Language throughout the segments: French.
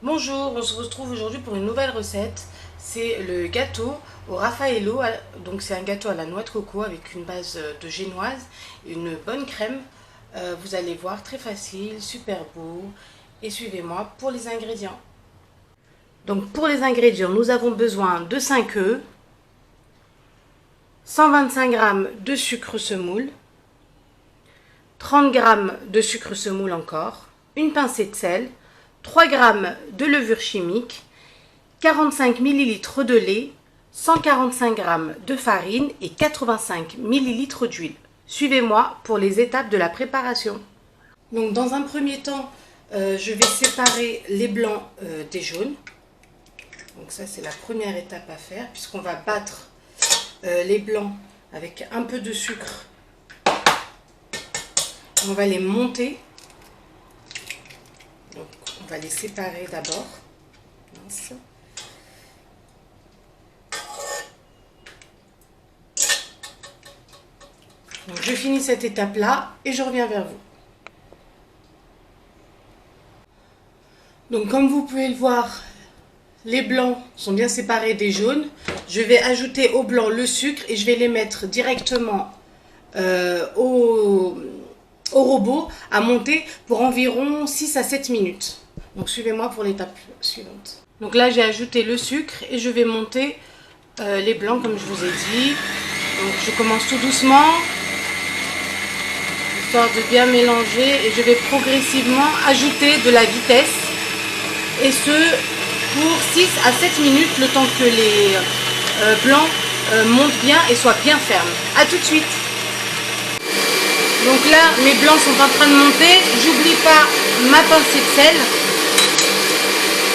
Bonjour, on se retrouve aujourd'hui pour une nouvelle recette. C'est le gâteau au Raffaello. Donc c'est un gâteau à la noix de coco avec une base de génoise et une bonne crème. Vous allez voir, très facile, super beau. Et suivez-moi pour les ingrédients. Donc pour les ingrédients, nous avons besoin de 5 œufs, 125 g de sucre semoule, 30 g de sucre semoule encore, une pincée de sel, 3 g de levure chimique, 45 ml de lait, 145 g de farine et 85 ml d'huile. Suivez-moi pour les étapes de la préparation. Donc dans un premier temps, je vais séparer les blancs des jaunes. Donc ça c'est la première étape à faire puisqu'on va battre les blancs avec un peu de sucre. On va les monter. Donc on va les séparer d'abord. Donc je finis cette étape là et je reviens vers vous. Donc comme vous pouvez le voir, les blancs sont bien séparés des jaunes. Je vais ajouter au blanc le sucre et je vais les mettre directement au robot à monter pour environ 6 à 7 minutes. Donc suivez-moi pour l'étape suivante. Donc là j'ai ajouté le sucre et je vais monter les blancs comme je vous ai dit. Donc je commence tout doucement, histoire de bien mélanger, et je vais progressivement ajouter de la vitesse, et ce pour 6 à 7 minutes, le temps que les blancs montent bien et soient bien fermes. A tout de suite. Donc là, mes blancs sont en train de monter. J'oublie pas ma pincée de sel.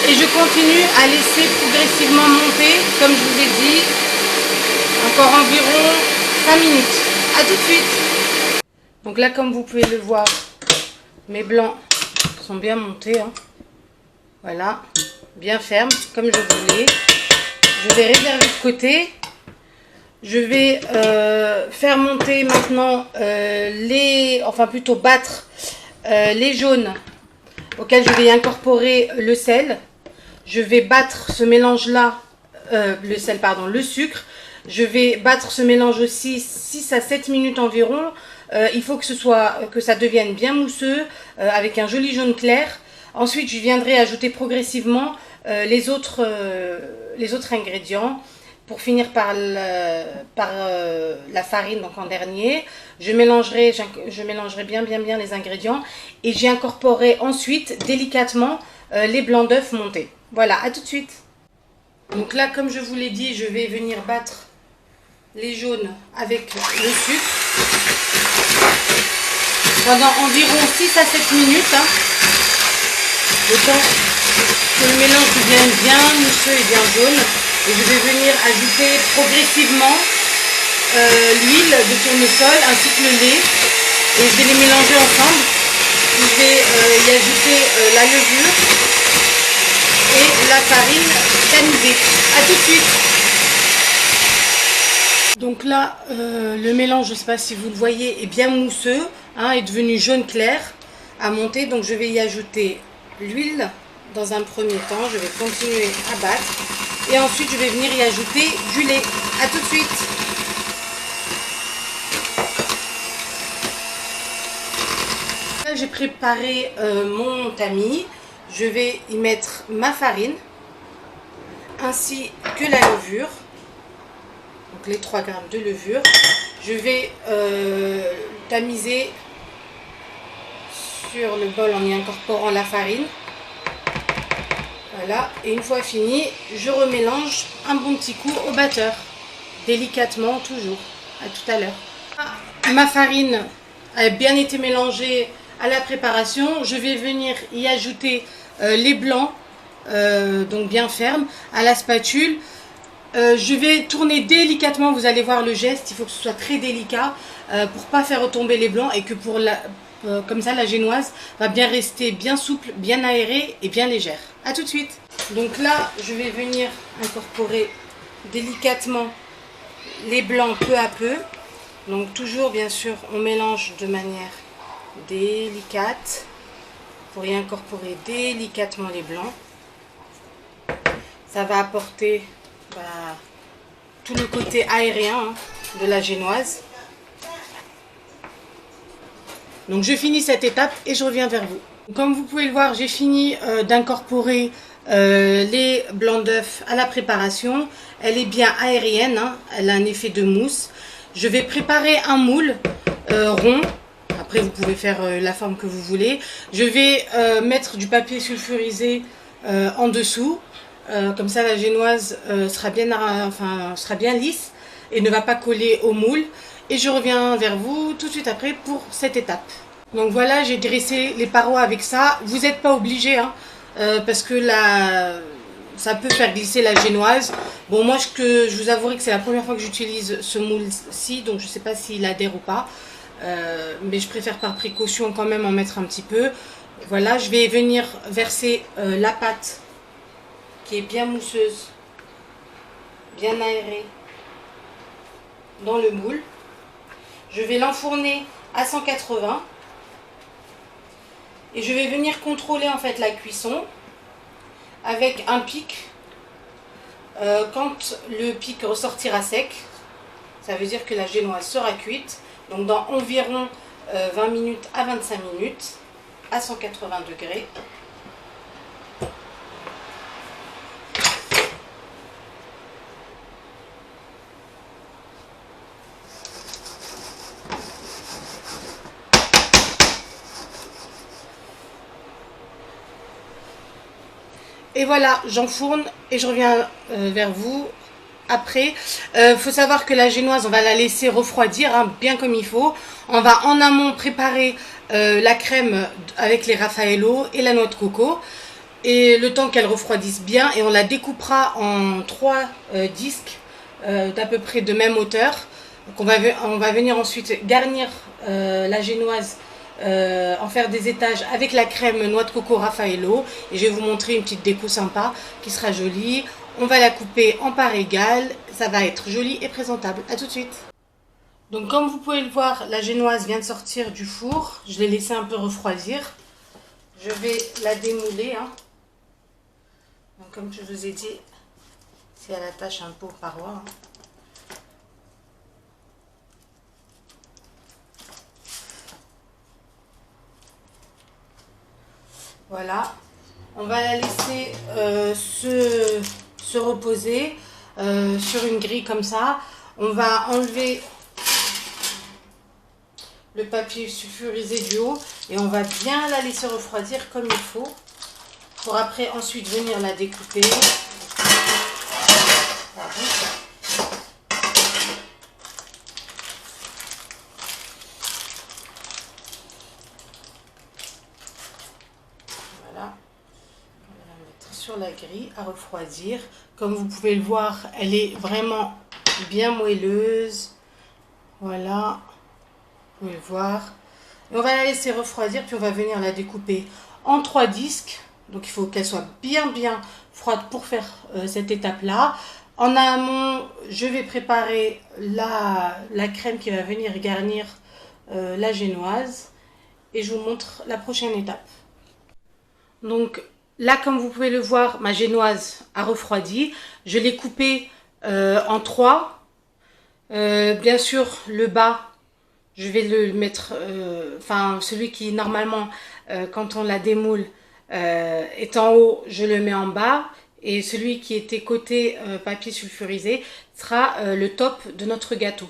Et je continue à laisser progressivement monter, comme je vous ai dit, encore environ 5 minutes. A tout de suite. Donc là, comme vous pouvez le voir, mes blancs sont bien montés. Voilà, bien ferme, comme je voulais. Je vais réserver de côté. Je vais faire monter maintenant battre les jaunes auxquels je vais incorporer le sel. Je vais battre ce mélange-là, le sucre. Je vais battre ce mélange aussi 6 à 7 minutes environ. Il faut que ça devienne bien mousseux, avec un joli jaune clair. Ensuite, je viendrai ajouter progressivement les autres ingrédients. Pour finir par la farine, donc en dernier, je mélangerai bien les ingrédients et j'y incorporerai ensuite délicatement les blancs d'œufs montés. Voilà, à tout de suite. Donc là, comme je vous l'ai dit, je vais venir battre les jaunes avec le sucre pendant environ 6 à 7 minutes. Le temps que le mélange devienne bien mousseux et bien jaune. Et je vais venir ajouter progressivement l'huile de tournesol ainsi que le lait. Et je vais les mélanger ensemble. Je vais y ajouter la levure et la farine tamisée. A tout de suite. Donc là, le mélange, je ne sais pas si vous le voyez, est bien mousseux, est devenu jaune clair à monter. Donc je vais y ajouter l'huile dans un premier temps. Je vais continuer à battre. Et ensuite, je vais venir y ajouter du lait. A tout de suite. Là, j'ai préparé mon tamis. Je vais y mettre ma farine, ainsi que la levure. Donc les 3 g de levure. Je vais tamiser sur le bol en y incorporant la farine. Voilà, et une fois fini, je remélange un bon petit coup au batteur, délicatement toujours. À tout à l'heure. Ma farine a bien été mélangée à la préparation. Je vais venir y ajouter les blancs, donc bien fermes, à la spatule. Je vais tourner délicatement, vous allez voir le geste, il faut que ce soit très délicat pour pas faire retomber les blancs et que comme ça la génoise va bien rester bien souple, bien aérée et bien légère. A tout de suite. Donc là, je vais venir incorporer délicatement les blancs peu à peu. Donc toujours, bien sûr, on mélange de manière délicate pour y incorporer délicatement les blancs. Ça va apporter tout le côté aérien de la génoise. Donc je finis cette étape et je reviens vers vous. Comme vous pouvez le voir, j'ai fini d'incorporer les blancs d'œufs à la préparation. Elle est bien aérienne, hein. Elle a un effet de mousse. Je vais préparer un moule rond. Après vous pouvez faire la forme que vous voulez. Je vais mettre du papier sulfurisé en dessous. Comme ça la génoise sera bien lisse et ne va pas coller au moule. Et je reviens vers vous tout de suite après pour cette étape. Donc voilà, j'ai dressé les parois avec ça. Vous n'êtes pas obligé, hein, parce que ça peut faire glisser la génoise. Bon, moi je vous avouerai que c'est la première fois que j'utilise ce moule-ci, donc je ne sais pas s'il adhère ou pas. Mais je préfère par précaution quand même en mettre un petit peu. Voilà, je vais venir verser la pâte qui est bien mousseuse, bien aérée, dans le moule. Je vais l'enfourner à 180 et je vais venir contrôler en fait la cuisson avec un pic. Quand le pic ressortira sec, ça veut dire que la génoise sera cuite. Donc dans environ 20 minutes à 25 minutes à 180 degrés. Et voilà, j'enfourne et je reviens vers vous après. Faut savoir que la génoise, on va la laisser refroidir hein, bien comme il faut. On va en amont préparer la crème avec les Raffaello et la noix de coco. Et le temps qu'elle refroidisse bien, et on la découpera en 3 disques d'à peu près de même hauteur. Donc on va venir ensuite garnir la génoise, en faire des étages avec la crème noix de coco Raffaello. Et je vais vous montrer une petite déco sympa qui sera jolie. On va la couper en parts égales, ça va être joli et présentable. A tout de suite. Donc comme vous pouvez le voir, la génoise vient de sortir du four. Je l'ai laissée un peu refroidir. Je vais la démouler. Hein. Donc, comme je vous ai dit, si elle attache un peu aux parois. Hein. Voilà. On va la laisser se reposer sur une grille comme ça. On va enlever le papier sulfurisé du haut et on va bien la laisser refroidir comme il faut pour après ensuite venir la découper. Voilà. On va la mettre sur la grille à refroidir. Comme vous pouvez le voir, elle est vraiment bien moelleuse. Voilà. Vous pouvez le voir. Et on va la laisser refroidir, puis on va venir la découper en 3 disques. Donc il faut qu'elle soit bien froide pour faire cette étape-là. En amont, je vais préparer la crème qui va venir garnir la génoise. Et je vous montre la prochaine étape. Donc là, comme vous pouvez le voir, ma génoise a refroidi. Je l'ai coupée en 3. Bien sûr, le bas, je vais le mettre, celui qui normalement, quand on la démoule, est en haut, je le mets en bas. Et celui qui était côté papier sulfurisé sera le top de notre gâteau.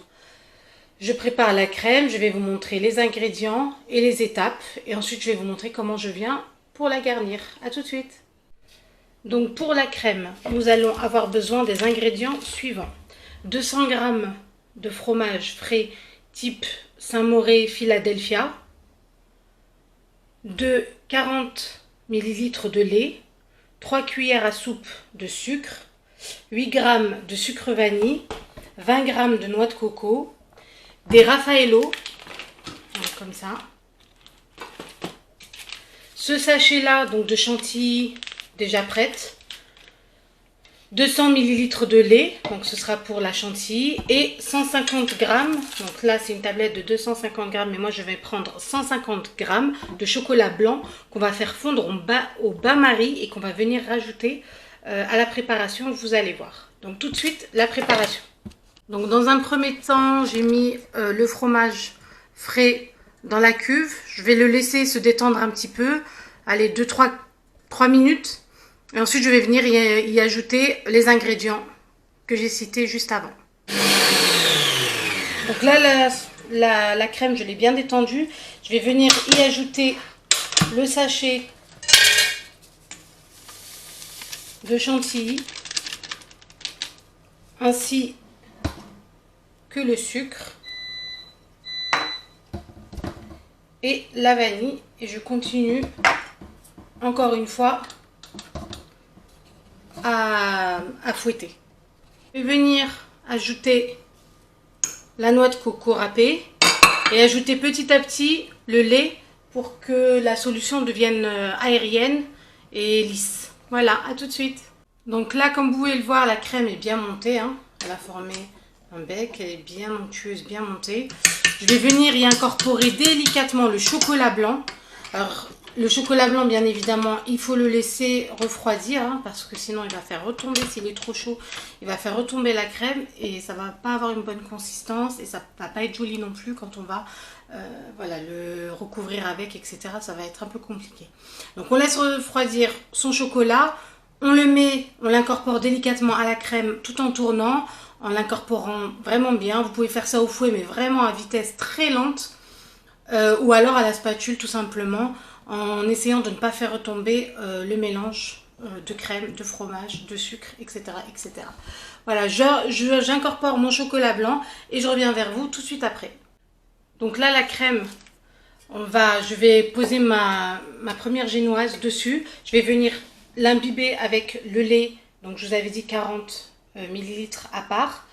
Je prépare la crème, je vais vous montrer les ingrédients et les étapes. Et ensuite, je vais vous montrer comment je viens pour la garnir. A tout de suite. Donc pour la crème, nous allons avoir besoin des ingrédients suivants. 200 g de fromage frais type Saint-Mauré Philadelphia, 40 ml de lait, 3 cuillères à soupe de sucre, 8 g de sucre vanille, 20 g de noix de coco, des Raffaello, comme ça. Ce sachet là donc de chantilly déjà prête, 200 ml de lait, donc ce sera pour la chantilly, et 150 g, donc là c'est une tablette de 250 g, mais moi je vais prendre 150 g de chocolat blanc qu'on va faire fondre au bain-marie et qu'on va venir rajouter à la préparation, vous allez voir. Donc tout de suite, la préparation. Donc dans un premier temps, j'ai mis le fromage frais dans la cuve. Je vais le laisser se détendre un petit peu. Allez, 3 minutes. Et ensuite, je vais venir y ajouter les ingrédients que j'ai cités juste avant. Donc là, la crème, je l'ai bien détendue. Je vais venir y ajouter le sachet de chantilly ainsi que le sucre et la vanille. Et je continue encore une fois à fouetter. Je vais venir ajouter la noix de coco râpée et ajouter petit à petit le lait pour que la solution devienne aérienne et lisse. Voilà, à tout de suite. Donc là, comme vous pouvez le voir, la crème est bien montée, hein. Elle a formé un bec, elle est bien onctueuse, bien montée. Je vais venir y incorporer délicatement le chocolat blanc. Alors, le chocolat blanc, bien évidemment, il faut le laisser refroidir, hein, parce que sinon il va faire retomber, s'il est trop chaud, il va faire retomber la crème et ça va pas avoir une bonne consistance et ça va pas être joli non plus quand on va voilà, le recouvrir avec, etc. Ça va être un peu compliqué. Donc on laisse refroidir son chocolat, on l'incorpore délicatement à la crème tout en tournant, en l'incorporant vraiment bien. Vous pouvez faire ça au fouet, mais vraiment à vitesse très lente, ou alors à la spatule tout simplement, en essayant de ne pas faire retomber le mélange de crème, de fromage, de sucre, etc. etc. Voilà, j'incorpore mon chocolat blanc et je reviens vers vous tout de suite après. Donc là, la crème, je vais poser ma première génoise dessus. Je vais venir l'imbiber avec le lait, donc je vous avais dit 40 ml à part.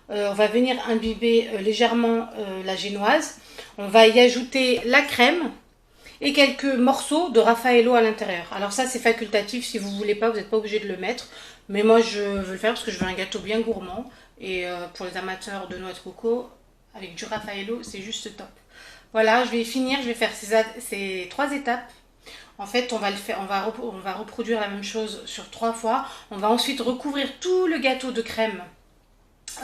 On va venir imbiber légèrement la génoise. On va y ajouter la crème et quelques morceaux de Raffaello à l'intérieur. Alors ça, c'est facultatif. Si vous ne voulez pas, vous n'êtes pas obligé de le mettre. Mais moi, je veux le faire parce que je veux un gâteau bien gourmand. Et pour les amateurs de noix de coco, avec du Raffaello, c'est juste top. Voilà, je vais finir. Je vais faire ces 3 étapes. En fait, on va reproduire la même chose sur 3 fois. On va ensuite recouvrir tout le gâteau de crème,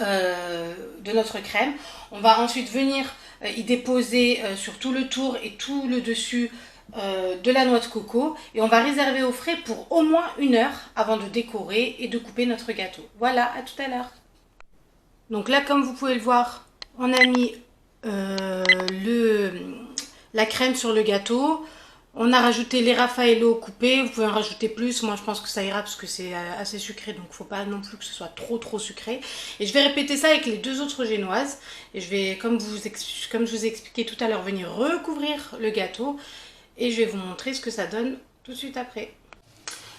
de notre crème. On va ensuite venir y déposer sur tout le tour et tout le dessus de la noix de coco. Et on va réserver au frais pour au moins 1 heure avant de décorer et de couper notre gâteau. Voilà, à tout à l'heure. Donc là, comme vous pouvez le voir, on a mis la crème sur le gâteau. On a rajouté les Raffaello coupés, vous pouvez en rajouter plus, moi je pense que ça ira parce que c'est assez sucré, donc il ne faut pas non plus que ce soit trop sucré. Et je vais répéter ça avec les 2 autres génoises, et je vais, comme je vous ai expliqué tout à l'heure, venir recouvrir le gâteau, et je vais vous montrer ce que ça donne tout de suite après.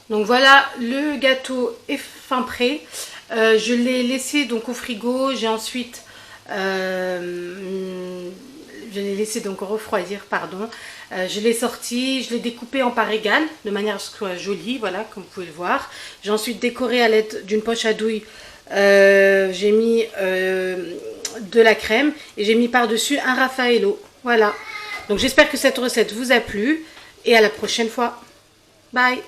Donc voilà, le gâteau est fin prêt, je l'ai laissé donc au frigo, j'ai ensuite... je l'ai laissé donc refroidir, pardon. Je l'ai sorti, je l'ai découpé en parts égales de manière à ce que ce soit joli, voilà, comme vous pouvez le voir. J'ai ensuite décoré à l'aide d'une poche à douille. J'ai mis de la crème et j'ai mis par-dessus un Raffaello. Voilà. Donc j'espère que cette recette vous a plu et à la prochaine fois. Bye!